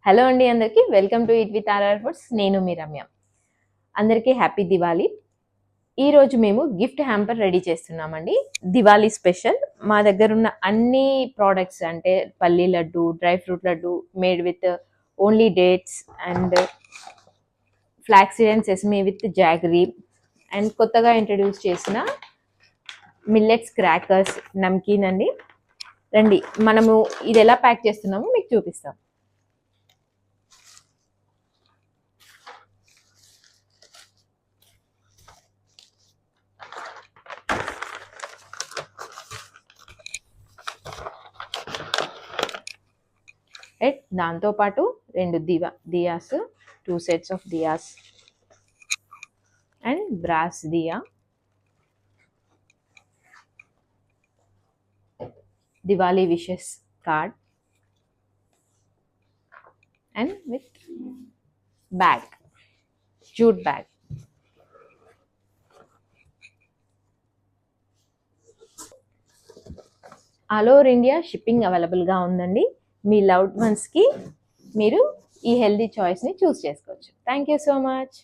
Hello అండి అందరికీ welcome to eat with RR foods. నేను మీ రమ్య. అందరికీ హ్యాపీ దివాళీ. ఈరోజు మేము గిఫ్ట్ హ్యాంపర్ రెడీ చేస్తున్నామండి. దివాళీ స్పెషల్ మా దగ్గర ఉన్న అన్ని ప్రోడక్ట్స్ అంటే పల్లీ laddu, dry fruit laddu made with only dates and flaxseed and sesame with jaggery and కొత్తగా ఇంట్రడ్యూస్ చేసిన మిల్లెట్స్ క్రాకర్స్ నమ్కీన్ అండి. రండి మనము ఇది ఎలా ప్యాక్ చేస్తున్నామో మీకు చూపిస్తాం. రైట్, దాంతోపాటు 2 diyas, 2 sets of diyas and brass diya, Diwali wishes card and with bag, jute bag. All over India shipping అవైలబుల్గా ఉందండి. మీ లవ్డ్ వన్స్కి మీరు ఈ హెల్దీ చాయిస్ని చూస్ చేసుకోవచ్చు. Thank you so much.